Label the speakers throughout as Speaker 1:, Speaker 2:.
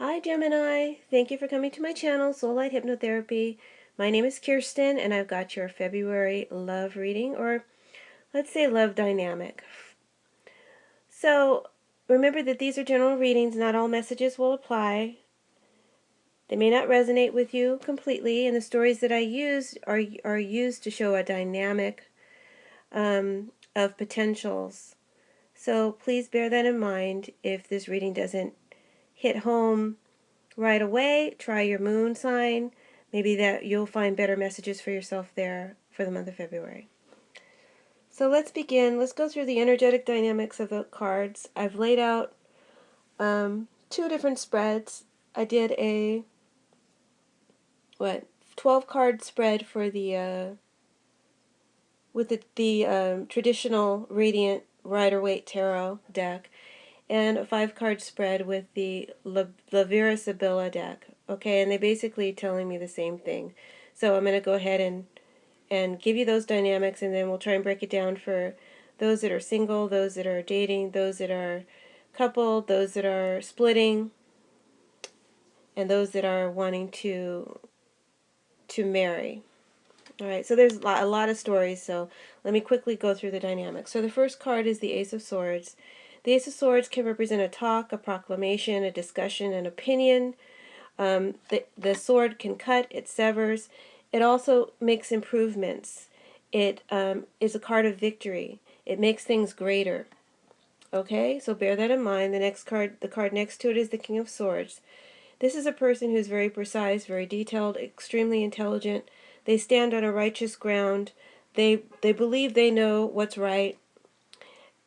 Speaker 1: Hi Gemini, thank you for coming to my channel, Soul Light Hypnotherapy. My name is Kirsten and I've got your February love reading, or let's say love dynamic. So remember that these are general readings, not all messages will apply. They may not resonate with you completely, and the stories that I use are used to show a dynamic of potentials. So please bear that in mind. If this reading doesn't hit home right away, try your moon sign. Maybe that you'll find better messages for yourself there for the month of February. So let's begin. Let's go through the energetic dynamics of the cards. I've laid out two different spreads. I did a 12 card spread for the with the traditional Radiant Rider-Waite Tarot deck, and a 5 card spread with the Lavira Sibilla deck. Okay, and they basically telling me the same thing. So I'm going to go ahead and give you those dynamics, and then we'll try and break it down for those that are single, those that are dating, those that are coupled, those that are splitting, and those that are wanting to marry. All right, so there's a lot of stories, so let me quickly go through the dynamics. So the first card is the Ace of Swords. The Ace of Swords can represent a talk, a proclamation, a discussion, an opinion. The sword can cut, it severs. It also makes improvements. It is a card of victory. It makes things greater. Okay, so bear that in mind. The next card, the card next to it, is the King of Swords. This is a person who's very precise, very detailed, extremely intelligent. They stand on a righteous ground. They believe they know what's right,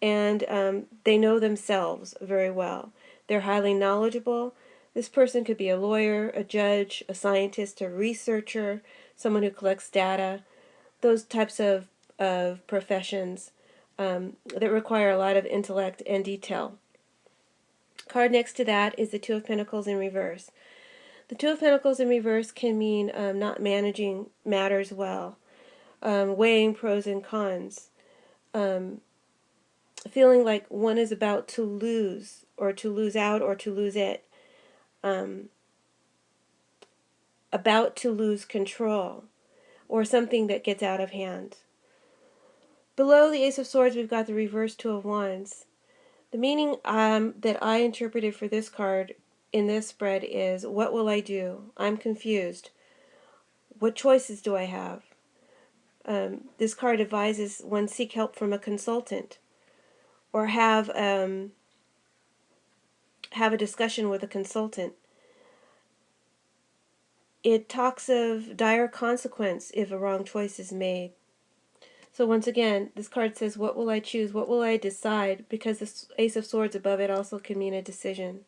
Speaker 1: and they know themselves very well. They're highly knowledgeable. This person could be a lawyer, a judge, a scientist, a researcher, someone who collects data, those types of professions that require a lot of intellect and detail. Card next to that is the Two of Pentacles in reverse. The Two of Pentacles in reverse can mean not managing matters well, weighing pros and cons, feeling like one is about to lose, or to lose out, or to lose it, about to lose control, or something that gets out of hand. Below the Ace of Swords, we've got the reverse Two of Wands. The meaning that I interpreted for this card in this spread is, what will I do? I'm confused. What choices do I have? This card advises one seek help from a consultant, or have a discussion with a consultant. It talks of dire consequence if a wrong choice is made. So once again, this card says, what will I choose? What will I decide? Because the Ace of Swords above it also can mean a decision,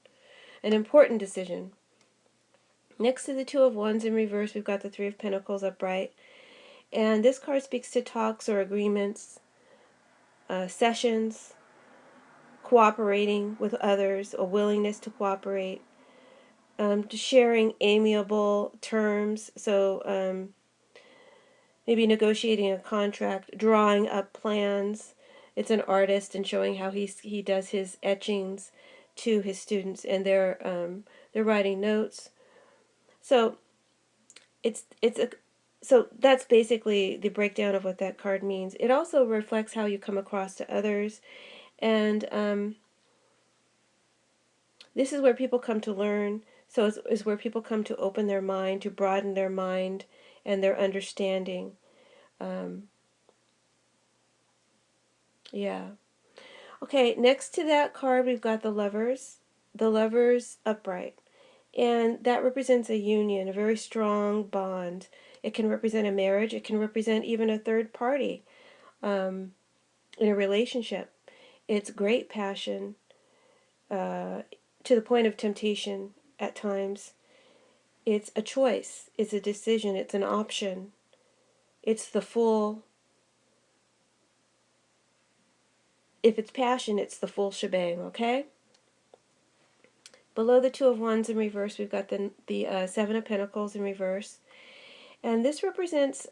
Speaker 1: an important decision. Next to the Two of Wands in reverse, we've got the Three of Pentacles upright. And this card speaks to talks or agreements, sessions, cooperating with others, a willingness to cooperate, sharing amiable terms, so maybe negotiating a contract, drawing up plans. It's an artist and showing how he does his etchings to his students, and they're writing notes. So so that's basically the breakdown of what that card means. It also reflects how you come across to others, and this is where people come to learn. So it's where people come to open their mind, to broaden their mind and their understanding. Yeah. Okay, next to that card, we've got the Lovers upright. And that represents a union, a very strong bond. It can represent a marriage. It can represent even a third party in a relationship. It's great passion, to the point of temptation at times. It's a choice. It's a decision. It's an option. It's the full, if it's passion, it's the full shebang, okay? Below the Two of Wands in reverse, we've got the Seven of Pentacles in reverse. And this represents,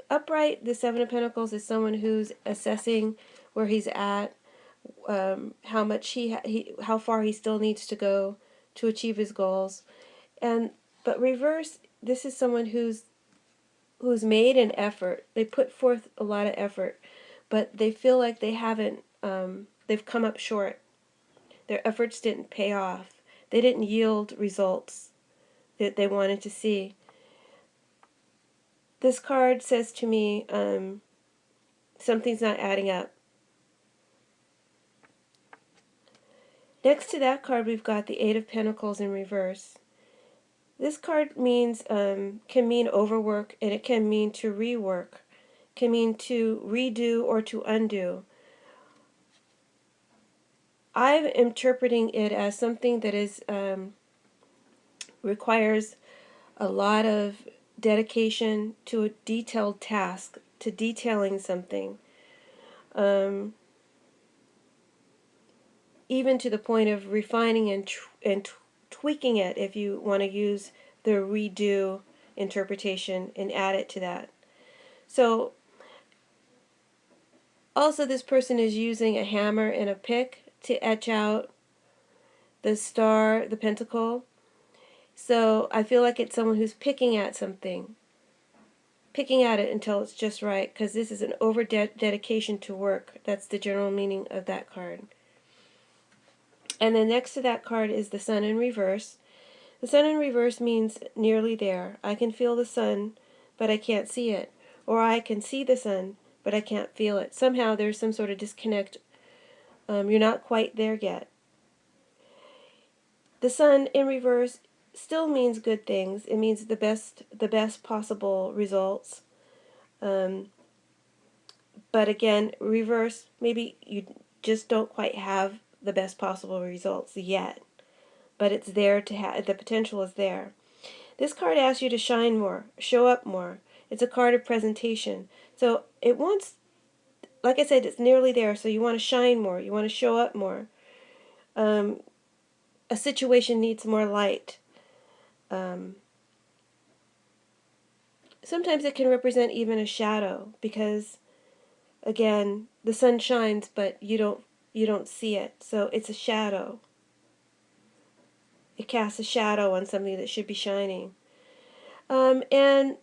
Speaker 1: upright, the Seven of Pentacles is someone who's assessing where he's at, how much how far he still needs to go to achieve his goals. But reverse, this is someone who's made an effort. They put forth a lot of effort, but they feel like they haven't. They've come up short. Their efforts didn't pay off. They didn't yield results that they wanted to see. This card says to me, something's not adding up. Next to that card, we've got the Eight of Pentacles in reverse. This card means can mean overwork, and it can mean to rework, can mean to redo or to undo. I'm interpreting it as something that is requires a lot of dedication to a detailed task, to detailing something, even to the point of refining and tweaking it, if you want to use the redo interpretation and add it to that. So also this person is using a hammer and a pick to etch out the star, the pentacle. So I feel like it's someone who's picking at something, picking at it until it's just right, because this is an over dedication to work. That's the general meaning of that card. And then next to that card is the Sun in reverse. The Sun in reverse means nearly there. I can feel the sun, but I can't see it. Or I can see the sun, but I can't feel it. Somehow there's some sort of disconnect. You're not quite there yet. The Sun in reverse still means good things. It means the best possible results. But again, reverse, maybe you just don't quite have the best possible results yet. But it's there to have, the potential is there. This card asks you to shine more, show up more. It's a card of presentation. So it wants, like I said, it's nearly there. So you want to shine more, you want to show up more. A situation needs more light. Sometimes it can represent even a shadow, because again, the sun shines, but you don't see it. So it's a shadow. It casts a shadow on something that should be shining. And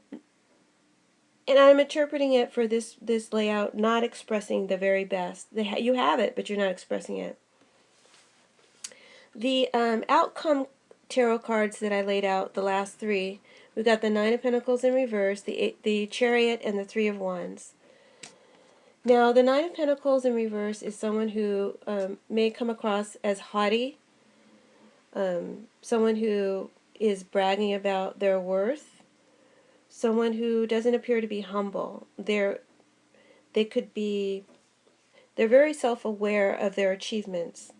Speaker 1: I'm interpreting it for this layout, not expressing the very best. You have it, but you're not expressing it. The outcome tarot cards that I laid out, the last three, we've got the Nine of Pentacles in reverse, the Chariot, and the Three of Wands. Now, the Nine of Pentacles in reverse is someone who may come across as haughty, someone who is bragging about their worth, someone who doesn't appear to be humble. They're very self-aware of their achievements,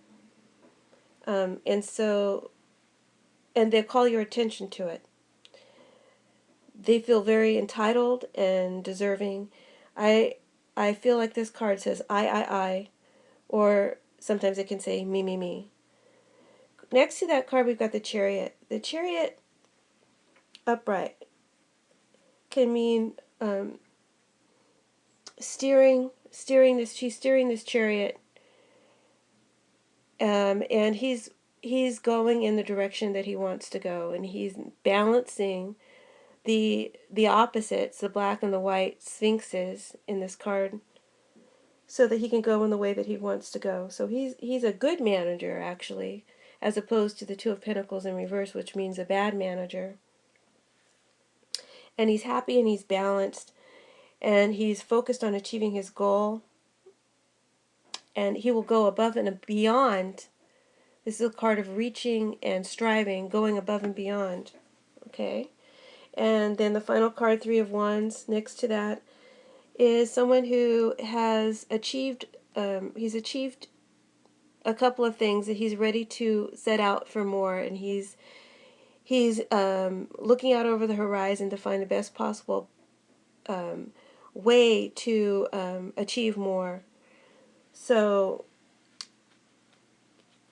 Speaker 1: and they call your attention to it. They feel very entitled and deserving. I feel like this card says I, or sometimes it can say me, me, me. Next to that card, we've got the Chariot. The Chariot upright can mean steering this. She's steering this chariot, and he's going in the direction that he wants to go, and he's balancing the opposites, the black and the white sphinxes in this card, so that he can go in the way that he wants to go. So he's a good manager, actually, as opposed to the Two of Pentacles in reverse, which means a bad manager. And he's happy and he's balanced, and he's focused on achieving his goal, and he will go above and beyond. This is a card of reaching and striving, going above and beyond. Okay? And then the final card, Three of Wands, next to that, is someone who has achieved, he's achieved a couple of things that he's ready to set out for more, and he's looking out over the horizon to find the best possible way to achieve more. So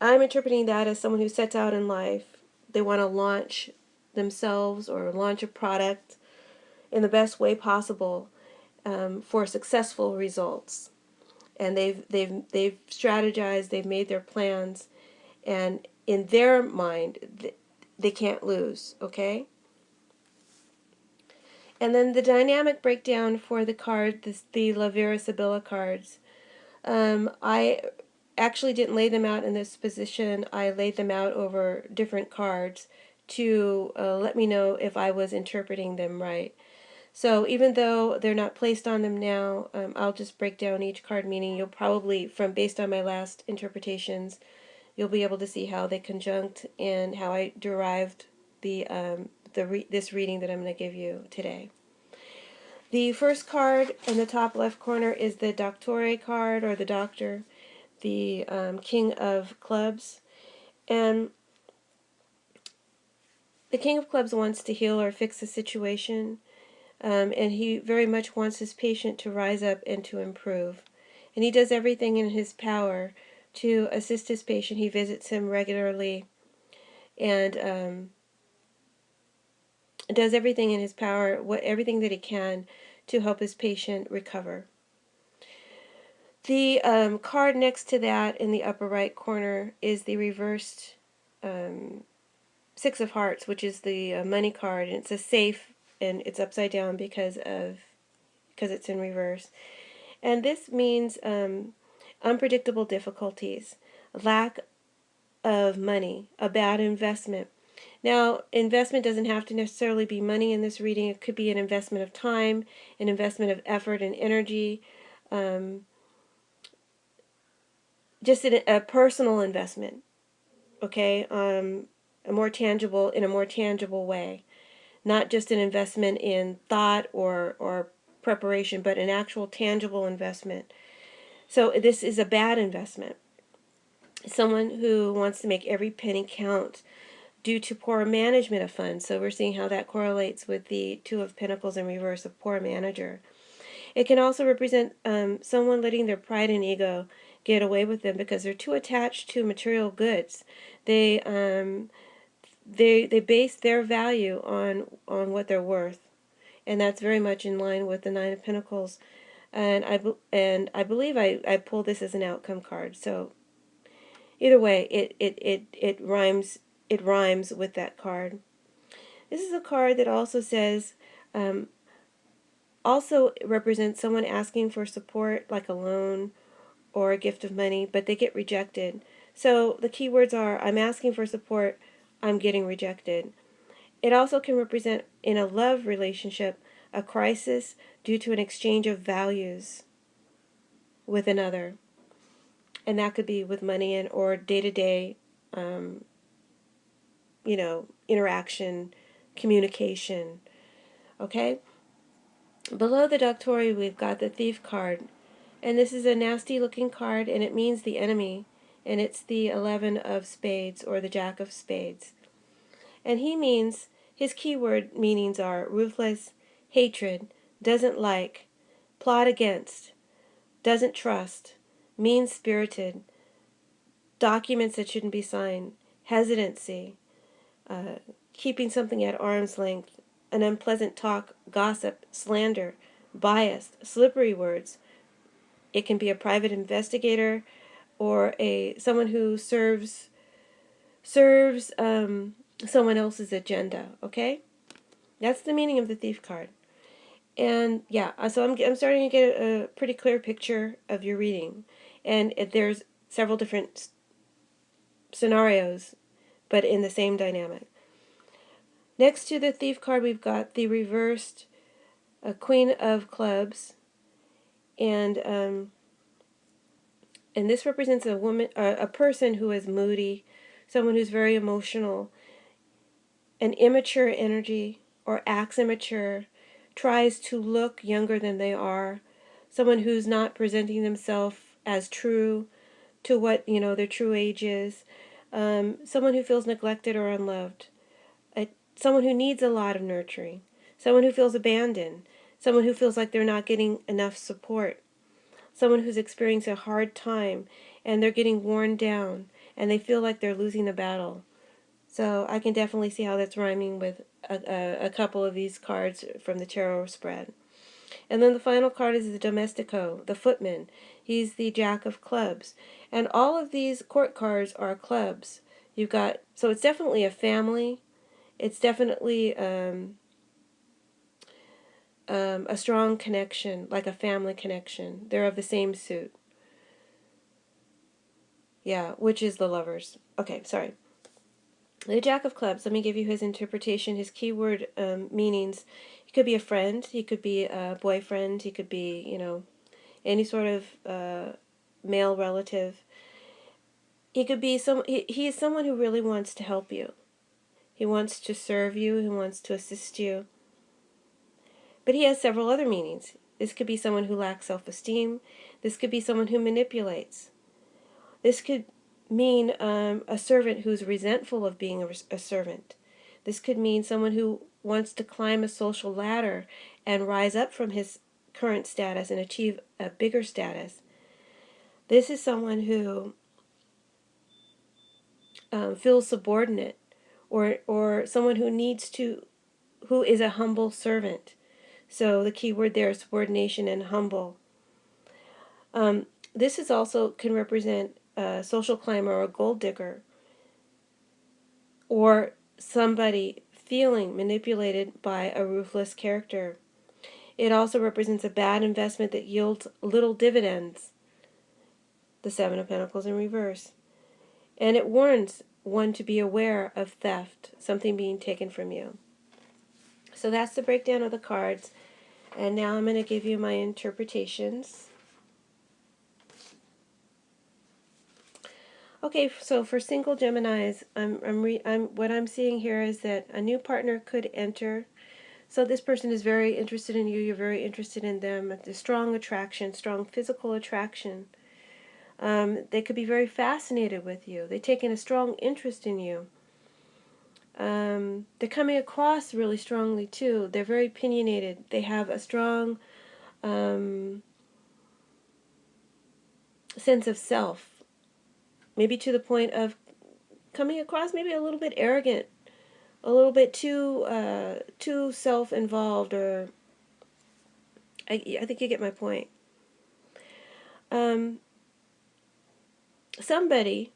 Speaker 1: I'm interpreting that as someone who sets out in life. They want to launch themselves or launch a product in the best way possible for successful results. And they've strategized, they've made their plans, and in their mind, they can't lose, okay? And then the dynamic breakdown for the card, the La Vera Sibilla cards. I actually didn't lay them out in this position. I laid them out over different cards to let me know if I was interpreting them right. So even though they're not placed on them now, I'll just break down each card meaning. You'll probably, based on my last interpretations, you'll be able to see how they conjunct and how I derived this reading that I'm going to give you today. The first card in the top left corner is the Doctore card, or the Doctor, the King of Clubs. And the King of Clubs wants to heal or fix a situation, and he very much wants his patient to rise up and to improve. And he does everything in his power to assist his patient. He visits him regularly and does everything in his power, everything that he can, to help his patient recover. The card next to that in the upper right corner is the reversed Six of Hearts, which is the money card, and it's a safe, and it's upside down because it's in reverse. And this means unpredictable difficulties, lack of money, a bad investment. Now, investment doesn't have to necessarily be money in this reading. It could be an investment of time, an investment of effort and energy, just a personal investment, okay, in a more tangible way. Not just an investment in thought or preparation, but an actual tangible investment. So this is a bad investment. Someone who wants to make every penny count due to poor management of funds. So we're seeing how that correlates with the Two of Pentacles in reverse, a poor manager. It can also represent someone letting their pride and ego get away with them because they're too attached to material goods. They base their value on what they're worth, and that's very much in line with the Nine of Pentacles. And I believe I pulled this as an outcome card. So either way, it rhymes with that card. This is a card that also says, also represents someone asking for support, like a loan or a gift of money, but they get rejected. So the key words are, I'm asking for support, I'm getting rejected. It also can represent, in a love relationship, a crisis due to an exchange of values with another. And that could be with money and or day-to-day, interaction, communication. Okay? Below the Doctori, we've got the Thief card. And this is a nasty looking card, and it means the enemy. And it's the 11 of Spades, or the Jack of Spades. And he means, his keyword meanings are ruthless, hatred, doesn't like, plot against, doesn't trust, mean-spirited, documents that shouldn't be signed, hesitancy, keeping something at arm's length, an unpleasant talk, gossip, slander, biased, slippery words. It can be a private investigator or someone who serves someone else's agenda. Okay, that's the meaning of the Thief card. And yeah, so I'm starting to get a pretty clear picture of your reading, and there's several different scenarios, but in the same dynamic. Next to the Thief card, we've got the reversed Queen of Clubs, and this represents a woman, a person who is moody, someone who's very emotional, an immature energy, or acts immature, tries to look younger than they are, someone who's not presenting themselves as true to what their true age is, someone who feels neglected or unloved, someone who needs a lot of nurturing, someone who feels abandoned, someone who feels like they're not getting enough support, someone who's experiencing a hard time and they're getting worn down and they feel like they're losing the battle. So I can definitely see how that's rhyming with a couple of these cards from the tarot spread. And then the final card is the Domestico, the footman. He's the Jack of Clubs. And all of these court cards are clubs. You've got, so it's definitely a family. It's definitely a strong connection, like a family connection. They're of the same suit. Yeah, which is the Lovers. Okay, sorry. The Jack of Clubs, let me give you his interpretation, his keyword meanings. He could be a friend, he could be a boyfriend, he could be, any sort of male relative. He could be he is someone who really wants to help you. He wants to serve you, he wants to assist you. But he has several other meanings. This could be someone who lacks self-esteem. This could be someone who manipulates. This could mean a servant who's resentful of being a servant. This could mean someone who wants to climb a social ladder and rise up from his current status and achieve a bigger status. This is someone who feels subordinate, or someone who is a humble servant. So the key word there is subordination and humble. This is also can represent a social climber or a gold digger, or somebody feeling manipulated by a ruthless character. It also represents a bad investment that yields little dividends, the Seven of Pentacles in reverse. And it warns one to be aware of theft, something being taken from you. So that's the breakdown of the cards. And now I'm going to give you my interpretations. Okay, so for single Geminis, what I'm seeing here is that a new partner could enter. So this person is very interested in you. You're very interested in them. There's strong attraction, strong physical attraction. They could be very fascinated with you. They take in a strong interest in you. They're coming across really strongly too. They're very opinionated. They have a strong sense of self. Maybe to the point of coming across maybe a little bit arrogant, a little bit too self-involved, or I think you get my point. Somebody,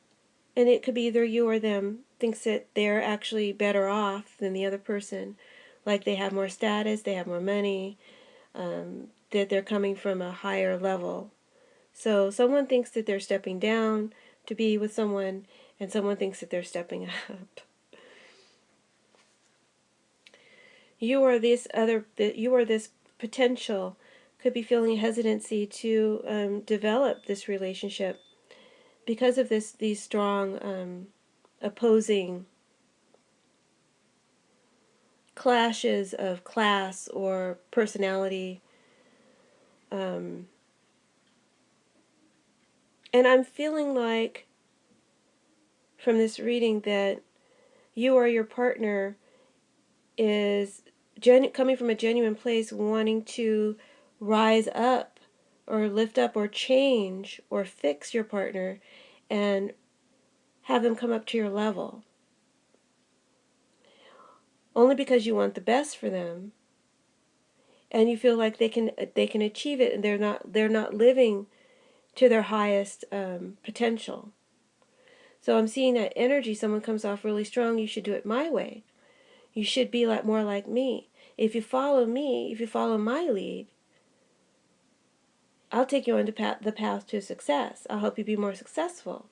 Speaker 1: and it could be either you or them, thinks that they're actually better off than the other person, like they have more status, they have more money, that they're coming from a higher level. So someone thinks that they're stepping down to be with someone, and someone thinks that they're stepping up. You or this potential could be feeling hesitancy to develop this relationship because of these strong opposing clashes of class or personality. And I'm feeling like from this reading that you or your partner is coming from a genuine place, wanting to rise up or lift up or change or fix your partner and have them come up to your level. Only because you want the best for them, and you feel like they can achieve it, and they're not living to their highest potential. So I'm seeing that energy. Someone comes off really strong. You should do it my way. You should be more like me. If you follow me, if you follow my lead, I'll take you on the path to success. I'll help you be more successful.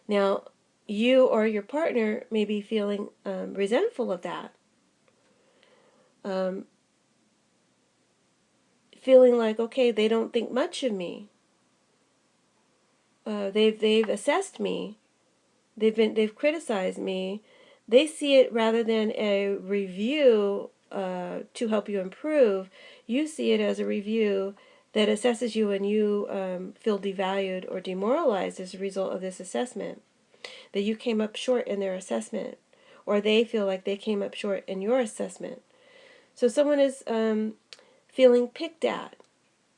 Speaker 1: Now, you or your partner may be feeling resentful of that. Feeling like, okay, they don't think much of me. They've assessed me. They've criticized me. They see it rather than a review to help you improve. You see it as a review that assesses you, and you feel devalued or demoralized as a result of this assessment. That you came up short in their assessment, or they feel like they came up short in your assessment. So someone is feeling picked at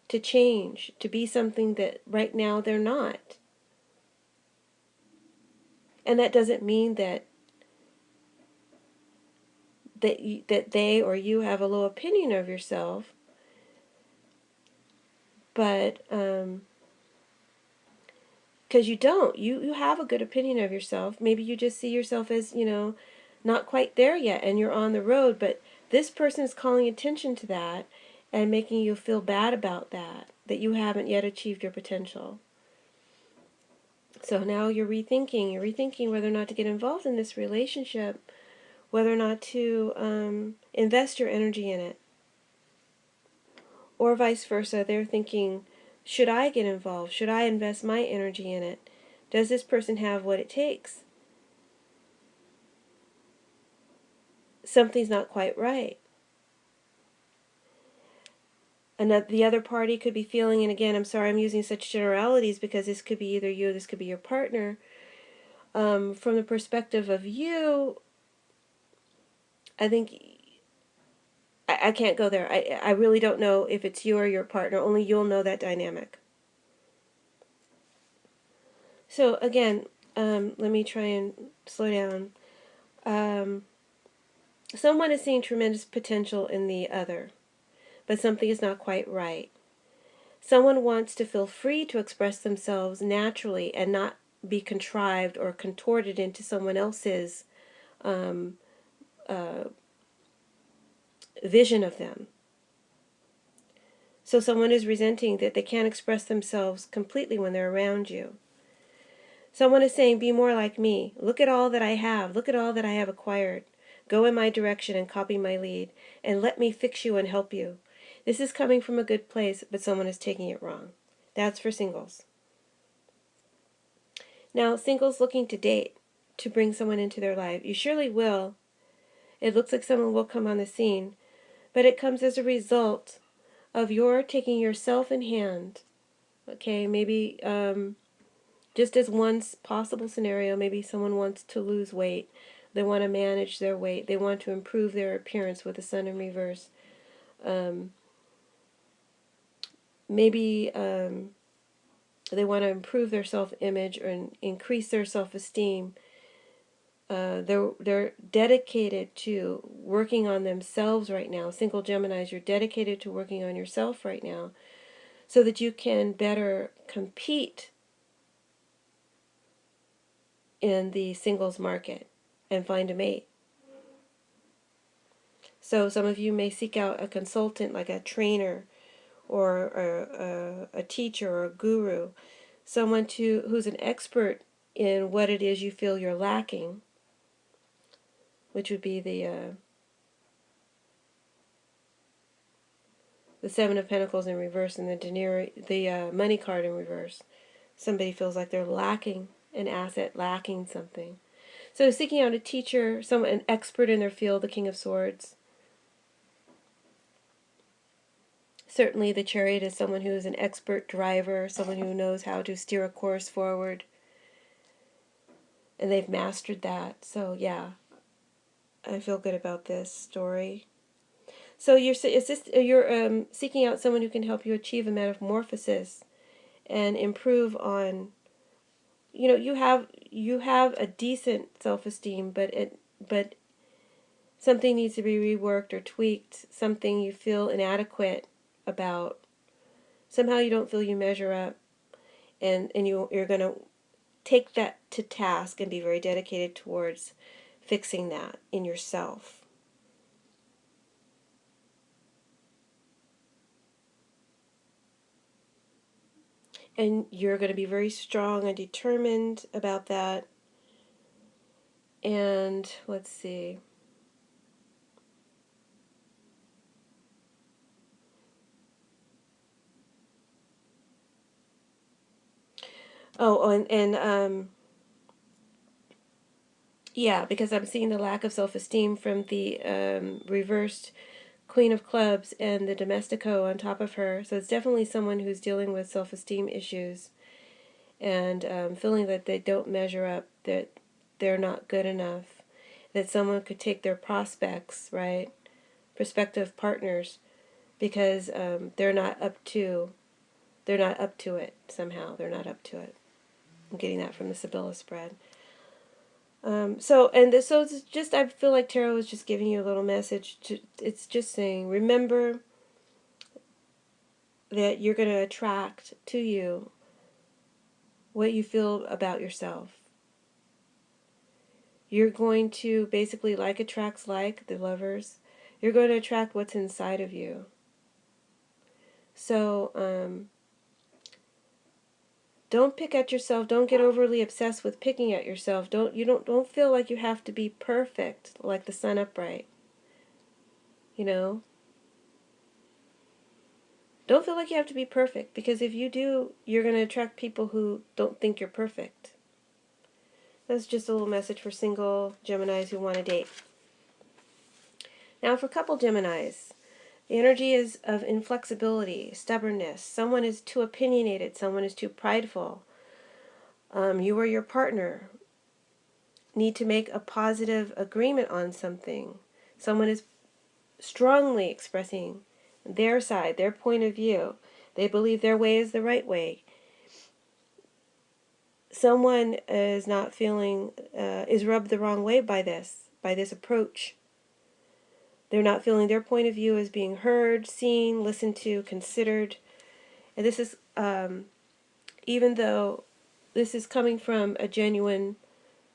Speaker 1: to change, to be something that right now they're not. And that doesn't mean that they or you have a low opinion of yourself, but because you don't. You have a good opinion of yourself. Maybe you just see yourself as, not quite there yet and you're on the road, but this person is calling attention to that and making you feel bad about that you haven't yet achieved your potential. So now you're rethinking whether or not to get involved in this relationship, whether or not to invest your energy in it. Or vice versa, they're thinking, should I get involved? Should I invest my energy in it? Does this person have what it takes? Something's not quite right. And that the other party could be feeling, and again, I'm sorry I'm using such generalities because this could be either you or this could be your partner. From the perspective of you, I think I can't go there. I really don't know if it's you or your partner. Only you'll know that dynamic. So again, let me try and slow down. Someone is seeing tremendous potential in the other, but something is not quite right. Someone wants to feel free to express themselves naturally and not be contrived or contorted into someone else's um, uh, vision of them. So someone is resenting that they can't express themselves completely when they're around you. Someone is saying, be more like me. Look at all that I have. Look at all that I have acquired. Go in my direction and copy my lead, and let me fix you and help you. This is coming from a good place, but someone is taking it wrong. That's for singles. Now, singles looking to date, to bring someone into their life. You surely will. It looks like someone will come on the scene, but it comes as a result of your taking yourself in hand. Okay, maybe just as one possible scenario, maybe someone wants to lose weight. They want to manage their weight. They want to improve their appearance with the sun in reverse. Maybe they want to improve their self-image or increase their self-esteem. They're dedicated to working on themselves right now. Single Geminis, you're dedicated to working on yourself right now so that you can better compete in the singles market and find a mate. So some of you may seek out a consultant like a trainer or a teacher or a guru, someone who's an expert in what it is you feel you're lacking, which would be the Seven of Pentacles in reverse and the money card in reverse. Somebody feels like they're lacking an asset, lacking something. So seeking out a teacher, an expert in their field, the King of Swords. Certainly the Chariot is someone who is an expert driver, someone who knows how to steer a course forward. And they've mastered that. So yeah, I feel good about this story. So you're seeking out someone who can help you achieve a metamorphosis and improve on. You have a decent self-esteem, but something needs to be reworked or tweaked. Something you feel inadequate about. Somehow you don't feel you measure up, and you're going to take that to task and be very dedicated towards fixing that in yourself. And you're going to be very strong and determined about that. And let's see. Oh, and yeah, because I'm seeing the lack of self-esteem from the reversed Queen of Clubs and the Domestico on top of her. So it's definitely someone who's dealing with self-esteem issues and feeling that they don't measure up, that they're not good enough, that someone could take their prospects, right, prospective partners, because they're not up to it somehow. They're not up to it. I'm getting that from the Sibylla spread. So it's just, I feel like Tarot is just giving you a little message. It's just saying, remember that you're going to attract to you what you feel about yourself. You're going to basically, like attracts like, the Lovers, you're going to attract what's inside of you. So don't pick at yourself. Don't get overly obsessed with picking at yourself. Don't feel like you have to be perfect, like the sun upright. You know, don't feel like you have to be perfect, because if you do, you're going to attract people who don't think you're perfect. That's just a little message for single Geminis who want to date. Now for couple Geminis, the energy is of inflexibility, stubbornness. Someone is too opinionated. Someone is too prideful. You or your partner need to make a positive agreement on something. Someone is strongly expressing their side, their point of view. They believe their way is the right way. Someone is not feeling, is rubbed the wrong way by this approach. They're not feeling their point of view as being heard, seen, listened to, considered. And this is, even though this is coming from a genuine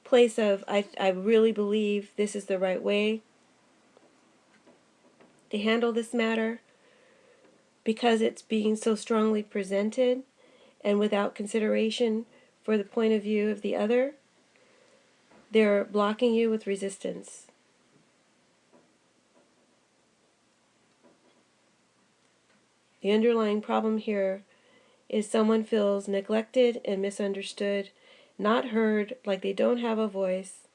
Speaker 1: place of, I really believe this is the right way to handle this matter, because it's being so strongly presented and without consideration for the point of view of the other, they're blocking you with resistance. The underlying problem here is someone feels neglected and misunderstood, not heard, like they don't have a voice.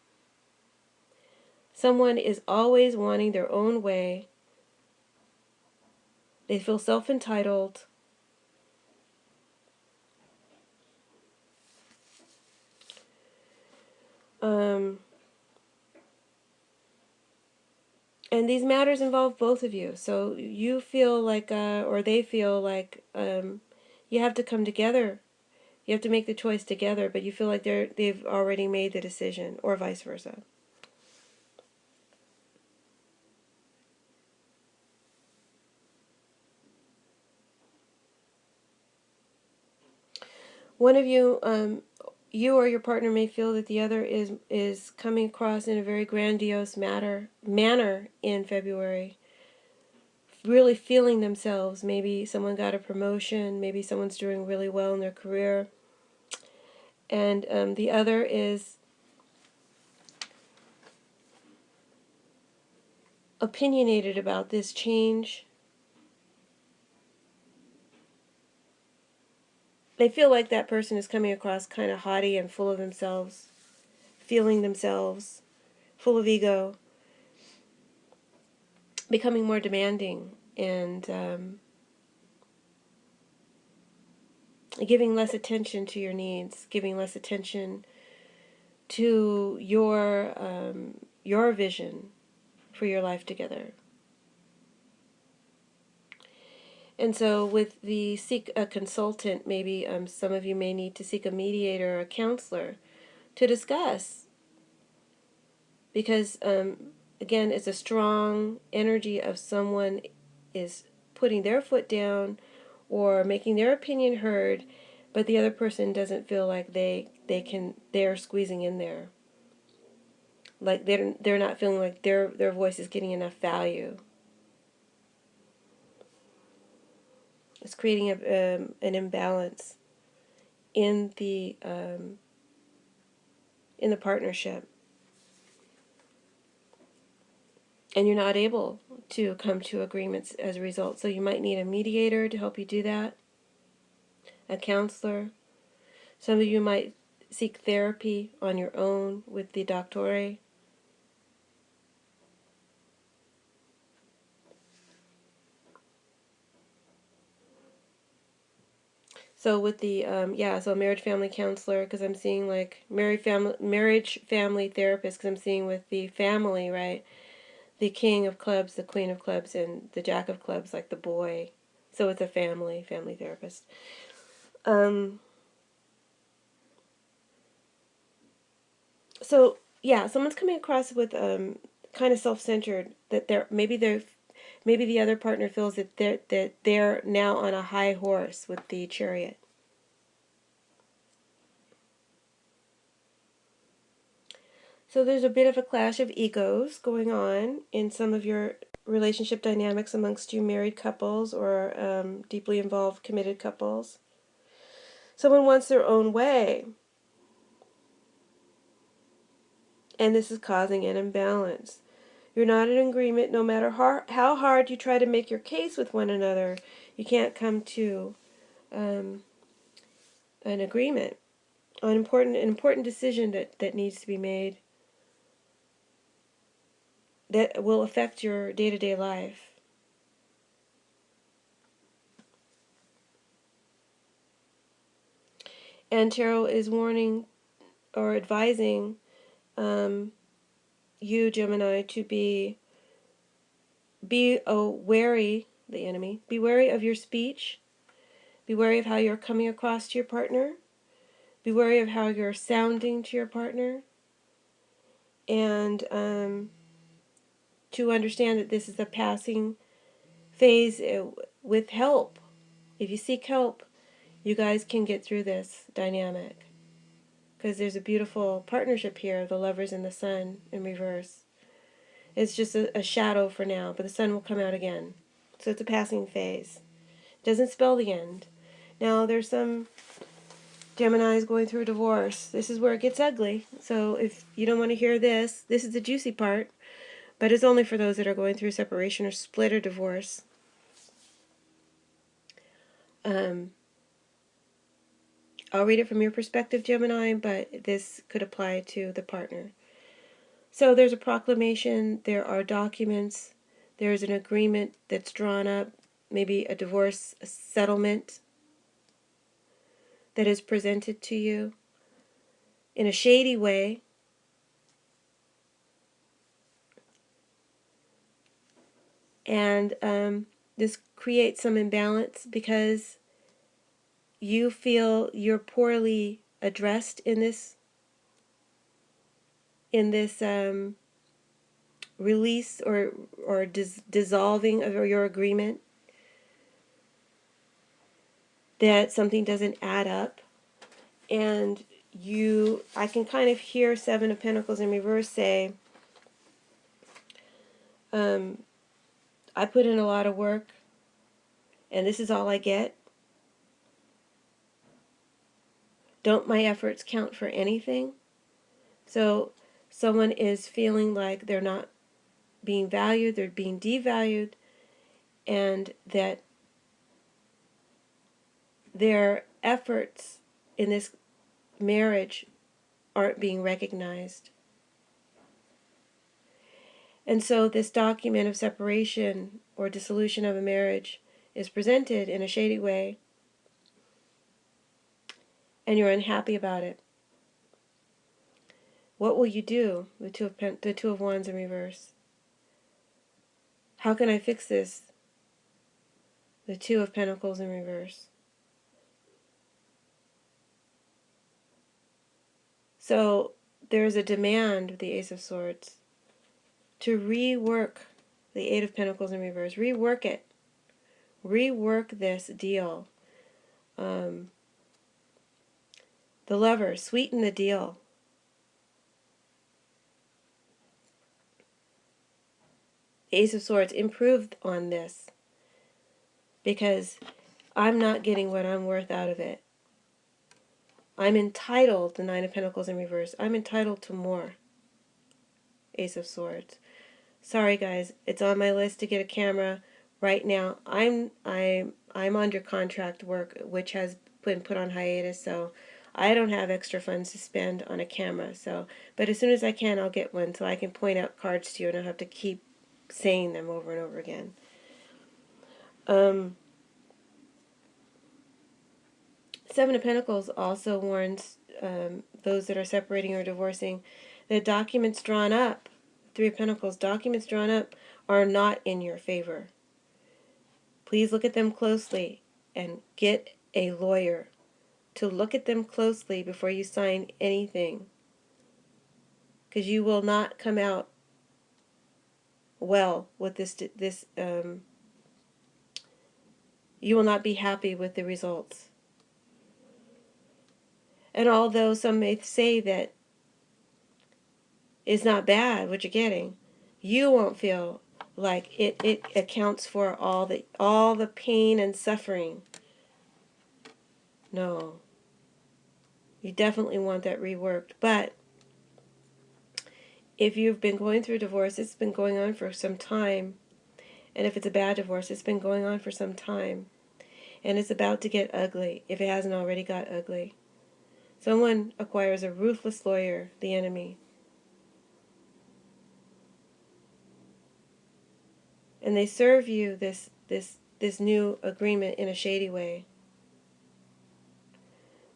Speaker 1: Someone is always wanting their own way. They feel self-entitled. And these matters involve both of you. So you feel like, or they feel like, you have to come together. You have to make the choice together, but you feel like they've already made the decision, or vice versa. One of you, you or your partner may feel that the other is coming across in a very grandiose manner in February, really feeling themselves. Maybe someone got a promotion, maybe someone's doing really well in their career, and the other is opinionated about this change. They feel like that person is coming across kind of haughty and full of themselves, feeling themselves, full of ego, becoming more demanding, and giving less attention to your needs, giving less attention to your vision for your life together. And so with the seek a consultant, maybe some of you may need to seek a mediator or a counselor to discuss, because again, it's a strong energy of someone is putting their foot down or making their opinion heard, but the other person doesn't feel like they're squeezing in there. Like they're not feeling like their voice is getting enough value. It's creating an imbalance in the partnership, and you're not able to come to agreements as a result. So you might need a mediator to help you do that, a counselor. Some of you might seek therapy on your own with the doctore. So with the so marriage family counselor, because I'm seeing like marriage family therapist, because I'm seeing with the family, right? The king of clubs, the queen of clubs, and the jack of clubs, like the boy. So it's a family therapist. So yeah, someone's coming across with kind of self-centered, that maybe the other partner feels that they're now on a high horse with the chariot. So there's a bit of a clash of egos going on in some of your relationship dynamics amongst you married couples or deeply involved committed couples. Someone wants their own way, and this is causing an imbalance. You're not in agreement no matter how hard you try to make your case with one another. You can't come to an agreement on an important decision that needs to be made that will affect your day-to-day life. And tarot is warning or advising you, Gemini, to be wary, the enemy, be wary of your speech, be wary of how you're coming across to your partner, be wary of how you're sounding to your partner, and to understand that this is a passing phase with help. If you seek help, you guys can get through this dynamic. Because there's a beautiful partnership here, the lovers and the sun in reverse. It's just a shadow for now, but the sun will come out again. So it's a passing phase. Doesn't spell the end. Now there's some Geminis going through a divorce. This is where it gets ugly. So if you don't want to hear this, this is the juicy part. But it's only for those that are going through separation or split or divorce. I'll read it from your perspective, Gemini, but this could apply to the partner. So there's a proclamation, there are documents, there's an agreement that's drawn up, maybe a divorce settlement that is presented to you in a shady way. And this creates some imbalance because you feel you're poorly addressed in this release or dissolving of your agreement, that something doesn't add up. And I can kind of hear Seven of Pentacles in reverse say, I put in a lot of work and this is all I get. Don't my efforts count for anything? So someone is feeling like they're not being valued, they're being devalued, and that their efforts in this marriage aren't being recognized. And so this document of separation or dissolution of a marriage is presented in a shady way, and you're unhappy about it. What will you do? The Two of Wands in reverse. How can I fix this? The Two of Pentacles in reverse. So there's a demand with the Ace of Swords to rework the Eight of Pentacles in reverse. Rework it. Rework this deal. The Lover, sweeten the deal. Ace of Swords, improved on this because I'm not getting what I'm worth out of it. I'm entitled, the Nine of Pentacles in reverse, I'm entitled to more. Ace of Swords. Sorry guys, it's on my list to get a camera right now. I'm under contract work which has been put on hiatus, so I don't have extra funds to spend on a camera. So, but as soon as I can, I'll get one so I can point out cards to you and I don't have to keep saying them over and over again. Seven of Pentacles also warns those that are separating or divorcing that documents drawn up, Three of Pentacles, documents drawn up are not in your favor. Please look at them closely and get a lawyer to look at them closely before you sign anything, because you will not come out well with this. You will not be happy with the results. And although some may say that is not bad, what you're getting. You won't feel like it accounts for all the pain and suffering. No. You definitely want that reworked. But if you've been going through divorce, it's been going on for some time. And if it's a bad divorce, it's been going on for some time. And it's about to get ugly, if it hasn't already got ugly. Someone acquires a ruthless lawyer, the enemy. And they serve you this new agreement in a shady way.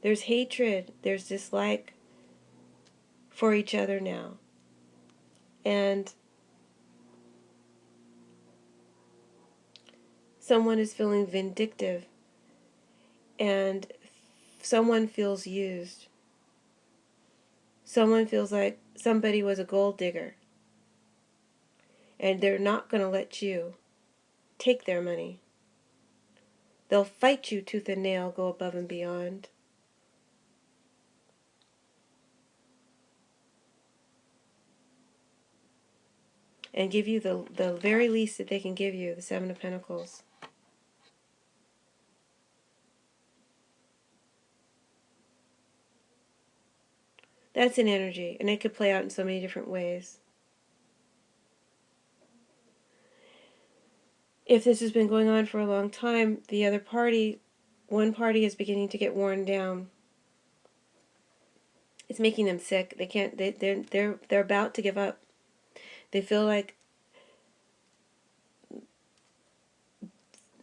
Speaker 1: There's hatred, there's dislike for each other now. And someone is feeling vindictive, and someone feels used. Someone feels like somebody was a gold digger, and they're not going to let you take their money. They'll fight you tooth and nail, go above and beyond. And give you the very least that they can give you, the Seven of Pentacles. That's an energy, and it could play out in so many different ways. If this has been going on for a long time, the other party, one party is beginning to get worn down. It's making them sick. They can't. They're about to give up. They feel like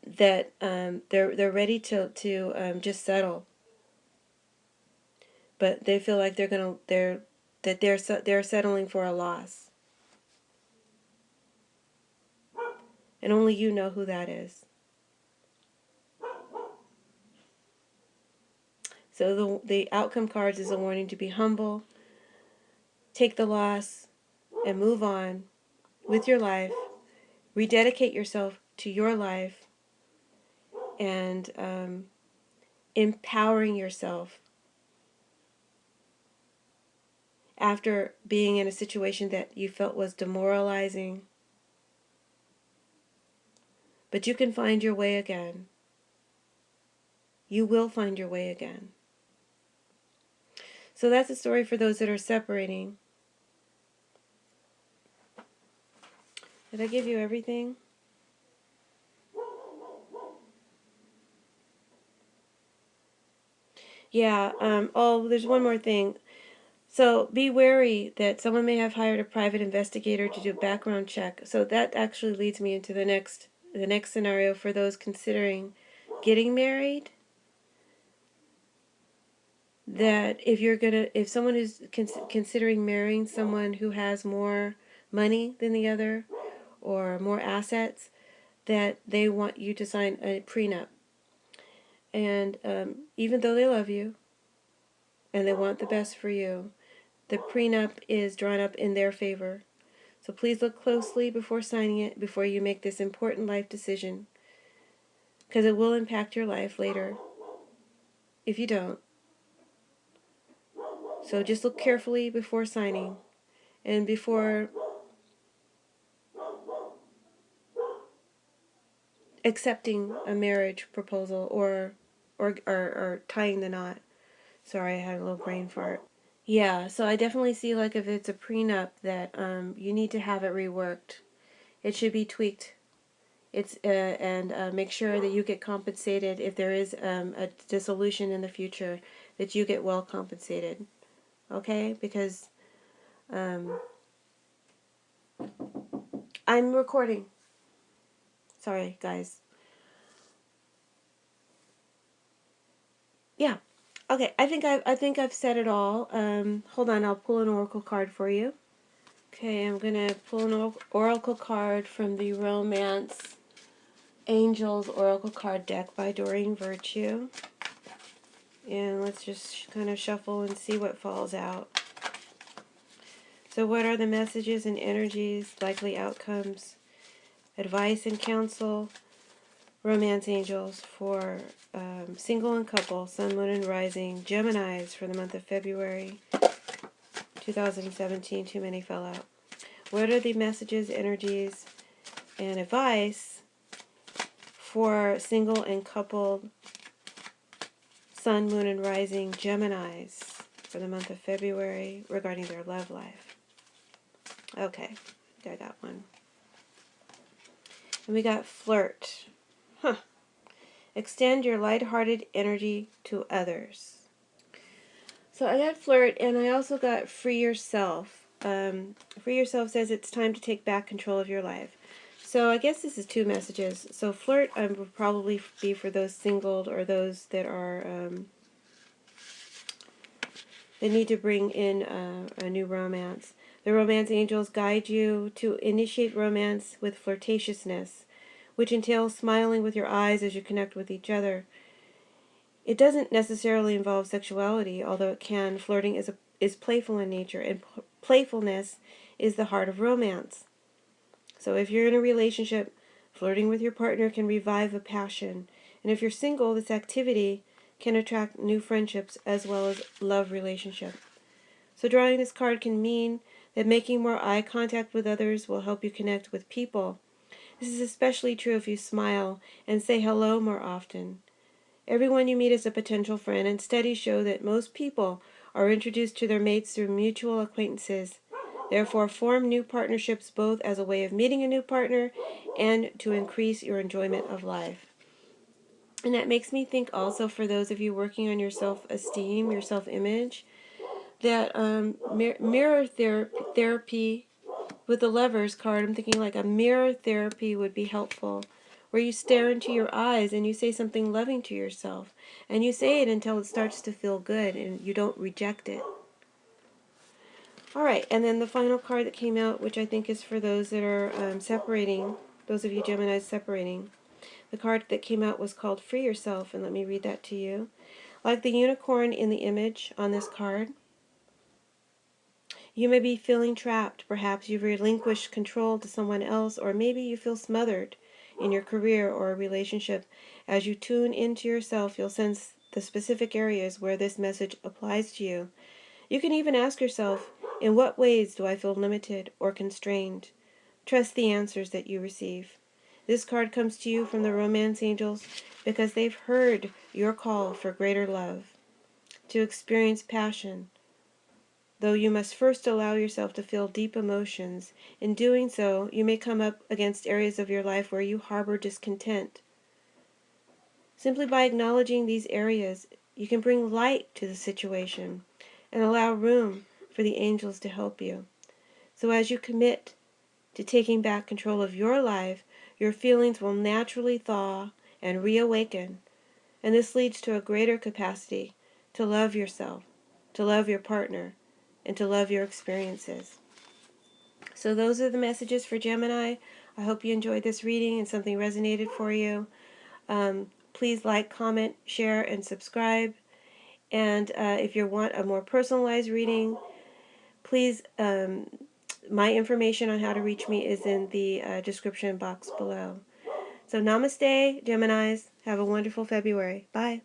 Speaker 1: that they're ready to just settle, but they feel like they're settling for a loss, and only you know who that is. So the outcome cards is a warning to be humble, take the loss, and move on with your life. Rededicate yourself to your life, and empowering yourself after being in a situation that you felt was demoralizing. But you can find your way again. You will find your way again. So that's a story for those that are separating. Did I give you everything? Yeah, oh, there's one more thing. So be wary that someone may have hired a private investigator to do a background check. So that actually leads me into the next scenario for those considering getting married. That if someone is considering marrying someone who has more money than the other or more assets, that they want you to sign a prenup. And even though they love you and they want the best for you, the prenup is drawn up in their favor. So please look closely before signing it, before you make this important life decision, because it will impact your life later if you don't. So just look carefully before signing and before accepting a marriage proposal or tying the knot. Sorry, I had a little brain fart. Yeah, so I definitely see, like, if it's a prenup that you need to have it reworked. It should be tweaked. And make sure that you get compensated if there is a dissolution in the future, that you get well compensated. Okay? Because I'm recording. Sorry, guys. Yeah. Okay, I think I've said it all. Hold on, I'll pull an oracle card for you. Okay, I'm gonna pull an oracle card from the Romance Angels Oracle Card deck by Doreen Virtue. And let's just kind of shuffle and see what falls out. So what are the messages and energies, likely outcomes, advice and counsel, Romance Angels for single and couple, Sun, Moon, and Rising, Geminis for the month of February, 2017, too many fell out. What are the messages, energies, and advice for single and coupled Sun, Moon, and Rising Geminis for the month of February regarding their love life? Okay, I got one. And we got Flirt. Huh. Extend your lighthearted energy to others. So I got Flirt, and I also got Free Yourself. Free Yourself says it's time to take back control of your life. So I guess this is two messages. So Flirt would probably be for those singled or those that are that need to bring in a new romance. The romance angels guide you to initiate romance with flirtatiousness, which entails smiling with your eyes as you connect with each other. It doesn't necessarily involve sexuality, although it can. Flirting is playful in nature, and playfulness is the heart of romance. So if you're in a relationship, flirting with your partner can revive a passion. And if you're single, this activity can attract new friendships as well as love relationships. So drawing this card can mean that making more eye contact with others will help you connect with people. This is especially true if you smile and say hello more often. Everyone you meet is a potential friend, and studies show that most people are introduced to their mates through mutual acquaintances. Therefore, form new partnerships both as a way of meeting a new partner and to increase your enjoyment of life. And that makes me think also for those of you working on your self-esteem, your self-image, that mirror therapy with the Lovers card, I'm thinking like a mirror therapy would be helpful, where you stare into your eyes and you say something loving to yourself. And you say it until it starts to feel good and you don't reject it. All right, and then the final card that came out, which I think is for those that are separating, those of you Geminis separating. The card that came out was called Free Yourself, and let me read that to you. Like the unicorn in the image on this card, you may be feeling trapped. Perhaps you've relinquished control to someone else, or maybe you feel smothered in your career or a relationship. As you tune into yourself, you'll sense the specific areas where this message applies to you. You can even ask yourself, in what ways do I feel limited or constrained? Trust the answers that you receive. This card comes to you from the romance angels because they've heard your call for greater love, to experience passion, though you must first allow yourself to feel deep emotions. In doing so, you may come up against areas of your life where you harbor discontent. Simply by acknowledging these areas, you can bring light to the situation and allow room for the angels to help you. So as you commit to taking back control of your life, your feelings will naturally thaw and reawaken, and this leads to a greater capacity to love yourself, to love your partner, and to love your experiences. So those are the messages for Gemini. I hope you enjoyed this reading and something resonated for you. Please like, comment, share, and subscribe. And if you want a more personalized reading, please, my information on how to reach me is in the description box below. So namaste, Geminis. Have a wonderful February. Bye.